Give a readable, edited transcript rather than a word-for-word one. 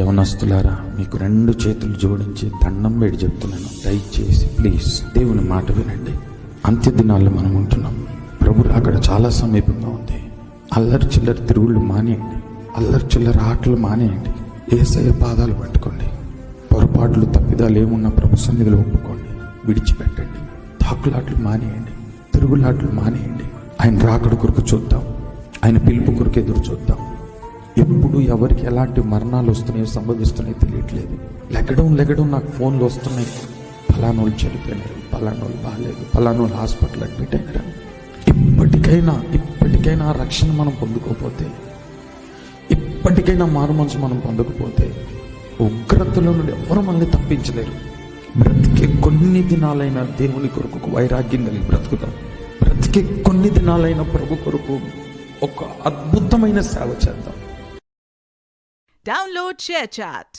యవనస్తులారా, మీకు 2 చేతులు జోడించి దండం పెట్టి చెప్తున్నాను, దయచేసి ప్లీజ్ దేవుని మాట వినండి. అంత్య దినాల్లో మనం ఉంటున్నాం. ప్రభు అక్కడ చాలా సమీపంగా ఉంది. అల్లరి చిల్లర తిరుగుళ్ళు మానేయండి, అల్లరి చిల్లర ఆటలు మానేయండి. యేసయ్య పాదాలు పట్టుకోండి. పొరపాట్లు తప్పిదాలు ఏమున్నా ప్రభు సన్నిధిలో ఒప్పుకోండి, విడిచిపెట్టండి. తాకులాట్లు మానేయండి, తిరుగులాట్లు మానేయండి. ఆయన రాకడ కొరకు చూద్దాం, ఆయన పిలుపు కొరకు ఎదురు చూద్దాం. ఎప్పుడు ఎవరికి ఎలాంటి మరణాలు వస్తున్నాయో సంభవిస్తున్నాయో తెలియట్లేదు. లెగడం నాకు ఫోన్లు వస్తున్నాయి, ఫలానోళ్ళు చనిపోయినారు, ఫలానోళ్ళు బాగాలేదు, ఫలానోళ్ళు హాస్పిటల్ అడ్మిట్ అయినారు. ఇప్పటికైనా రక్షణ మనం పొందుకోకపోతే, ఇప్పటికైనా మారు మనసు మనం పొందకపోతే ఉగ్రతలో నుండి ఎవరు మనల్ని తప్పించలేరు. బ్రతికే కొన్ని దినాలైనా దేవుని కొరకు వైరాగ్యం కలిగి బ్రతుకుతాం. బ్రతికే కొన్ని దినాలైన ప్రభు కొరకు ఒక అద్భుతమైన సేవ చేద్దాం. Download ShareChat.